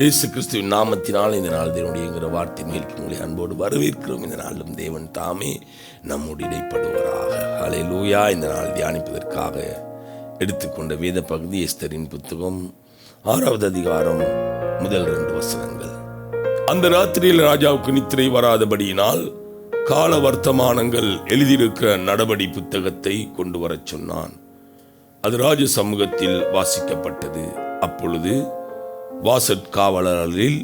இயேசு கிறிஸ்துவின் நாமத்தினால் இந்த நாள் தேவனுடைய வார்த்தை மேற்கு உங்களை அன்போடு வரவேற்கிறோம். இந்த நாளும் தேவன் தாமே நம்மோடு இடைப்படுவாராக. ஹல்லேலூயா. இந்த நாள் தியானிப்பதற்காக எடுத்துக்கொண்ட வேத பகுதி எஸ்தரின் புத்தகம் 6வது அதிகாரம் முதல் 2 வசனங்கள். அந்த ராத்திரியில் ராஜாவுக்கு நித்திரை வராதபடியினால் கால வர்த்தமானங்கள் எழுதியிருக்கிற நடபடி புத்தகத்தை கொண்டு வரச் சொன்னான். அது ராஜ சமூகத்தில் வாசிக்கப்பட்டது. அப்பொழுது வாசற்காவலரில்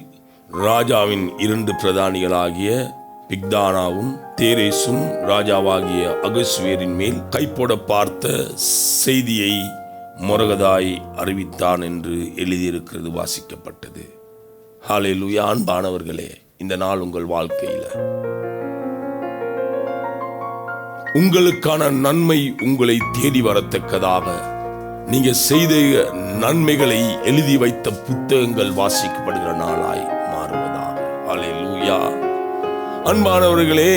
ராஜாவின் 2 பிரதானிகளாகிய பிக்தானாவும் தேரேசும் ராஜாவாகிய அகஸ்வேரின் மேல் கைப்போட பார்த்த செய்தியை மொரகதாய் அறிவித்தான் என்று எழுதியிருக்கிறது வாசிக்கப்பட்டது. ஹல்லேலூயா. அன்பானவர்களே, இந்த நாள் உங்கள் வாழ்க்கையில் உங்களுக்கான நன்மை உங்களை தேடி வரத்தக்கதாக நீங்க செய்த நன்மைகளை எழுதி வைத்த புத்தகங்கள் வாசிக்கப்படுகிற நாளாய் மாறுவதாக. ஹல்லேலூயா. அன்பானவர்களே,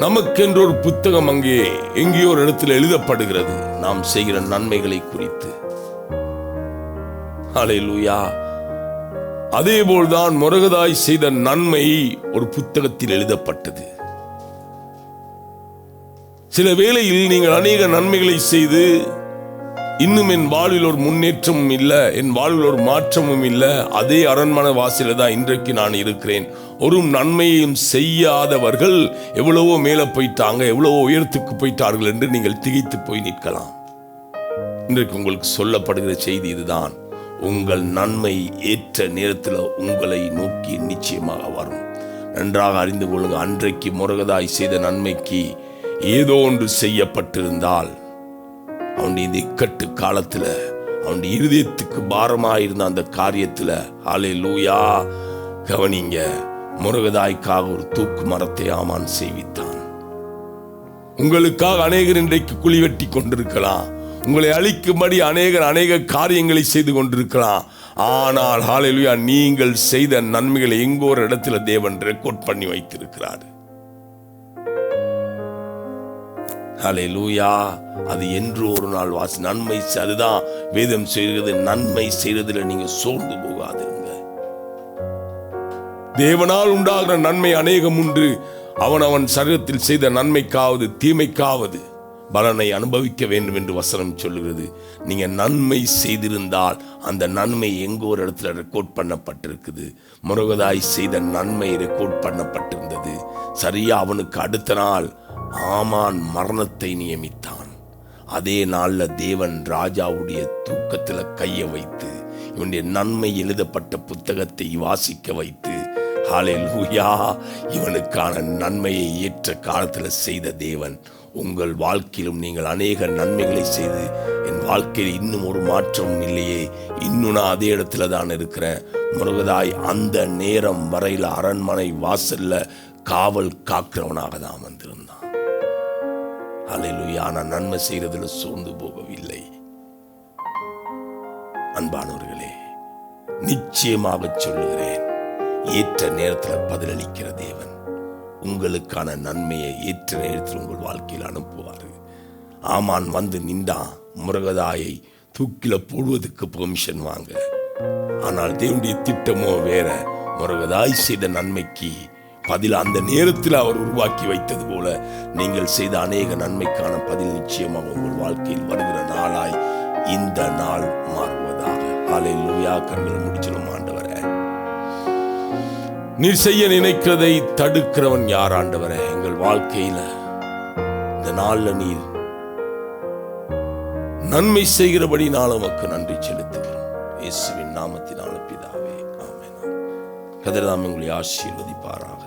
நமக்கென்று ஒரு புத்தகம் அங்கே எங்கேயோ ஒரு இடத்துல எழுதப்படுகிறது, நாம் செய்கிற நன்மைகளை குறித்து. ஹல்லேலூயா. அதேபோல்தான் மொரகதாய் செய்த நன்மை ஒரு புத்தகத்தில் எழுதப்பட்டது. சில வேளையில் நீங்கள் அநேக நன்மைகளை செய்து இன்னும் என் வாழ்வில் ஒரு முன்னேற்றமும் இல்லை, என் வாழ்வில் ஒரு மாற்றமும் இல்லை, அதே அரண்மனை வாசலில் தான் இன்றைக்கு நான் இருக்கிறேன், ஒரு நன்மையும் செய்யாதவர்கள் எவ்வளவோ மேலே போயிட்டாங்க, எவ்வளவோ உயரத்துக்கு போயிட்டார்கள் என்று நீங்கள் திகைத்து போய் நிற்கலாம். இன்றைக்கு உங்களுக்கு சொல்லப்படுகிற செய்தி இதுதான். உங்கள் நன்மை ஏற்ற நேரத்தில் உங்களை நோக்கி நிச்சயமாக வரும். நன்றாக அறிந்து கொள்ளுங்க. அன்றைக்கு மொரகதாய் செய்த நன்மைக்கு ஏதோ ஒன்று செய்யப்பட்டிருந்தால் அவனுடைய இந்த இக்கட்டு காலத்தில் அவனுடைய இருதயத்துக்கு பாரமாயிருந்த அந்த காரியத்தில் ஹல்லேலூயா கவனிங்க, மொரகதாய்க்காக ஒரு தூக்கு மரத்தை ஆமான் செய்வித்தான். உங்களுக்காக அநேகர் இன்றைக்கு குழி வெட்டி கொண்டிருக்கலாம், உங்களை அழிக்கும்படி அநேக காரியங்களை செய்து கொண்டிருக்கலாம். ஆனால் ஹல்லேலூயா, நீங்கள் செய்த நன்மைகளை எங்கோ ஒரு இடத்துல தேவன் ரெக்கார்ட் பண்ணி வைத்திருக்கிறார். ஹல்லேலூயா. அது என்று ஒரு நாள் நன்மை, அதுதான் வேதம் செய்கிறது, நன்மை செய்யறதுல நீங்க சோர்ந்து போகாதிருங்க. தேவனால் உண்டாகிற நன்மை அநேகம் உண்டு. அவன் சரீரத்தில் செய்த நன்மைக்காவது தீமைக்காவது பலனை அனுபவிக்க வேண்டும் என்று வசனம் சொல்லுகிறது. நீங்க நன்மை செய்திருந்தால் அந்த நன்மை எங்கோ ஒரு இடத்துல ரெக்கார்ட் பண்ணப்பட்டிருக்குது. மொரகதாய் செய்த நன்மை ரெக்கார்ட் பண்ணப்பட்டிருந்தது. சரியா அவனுக்கு அடுத்த நாள் ஆமான் மரணத்தை நியமித்தான். அதே நாள்ல தேவன் ராஜாவுடைய தூக்கத்துல கையை வைத்து இவனுடைய நன்மை எழுதப்பட்ட புத்தகத்தை வாசிக்க வைத்து ஹல்லேலூயா இவனுக்கான நன்மையை ஏற்ற காலத்துல செய்த தேவன் உங்கள் வாழ்க்கையிலும் நீங்கள் அநேக நன்மைகளை செய்து என் வாழ்க்கையில் இன்னும் ஒரு மாற்றமும் இல்லையே, இன்னும் நான் அதே இடத்துல தான் இருக்கிறேன். மொரகதாய் அந்த நேரம் வரையில் அரண்மனை வாசல்ல காவல் காக்கிறவனாக தான் வந்திருந்தான். ஹல்லேலூயா. நான் நன்மை செய்யறதுல சோர்ந்து போகவில்லை. அன்பானவர்களே, நிச்சயமாக சொல்லுகிறேன், ஏற்ற நேரத்தில் பதிலளிக்கிற தேவன் உங்களுக்கான நன்மையை ஏற்ற நேரத்தில் உங்கள் வாழ்க்கையில் அனுப்புவார். ஆமான் வந்து நின்றான், மொரகதாயை தூக்கில போடுவதற்கு பெர்மிஷன் வாங்க. ஆனால் தேவனுடைய திட்டமோ வேற. மொரகதாய் செய்த நன்மைக்கு பதில் அந்த நேரத்தில் அவர் உருவாக்கி வைத்தது போல நீங்கள் செய்த அநேக நன்மைக்கான பதில் நிச்சயமாக உங்கள் வாழ்க்கையில் வருகிற நாளாய் இந்த நாள் மாறுவதாக. ஹல்லேலூயா. கண்களை முடிச்சணும். ஆண்டவரே, நீர் செய்ய நினைக்கிறதை தடுக்கிறவன் யார் ஆண்டவரே? எங்கள் வாழ்க்கையில இந்த நாள்ல நீர் நன்மை செய்கிறபடி நான் உமக்கு நன்றி செலுத்துகிறோம். இயேசுவின் நாமத்தினால பிதாவே, ஆமென். கர்த்தர் தாமே உங்களை ஆசீர்வதிப்பாராக.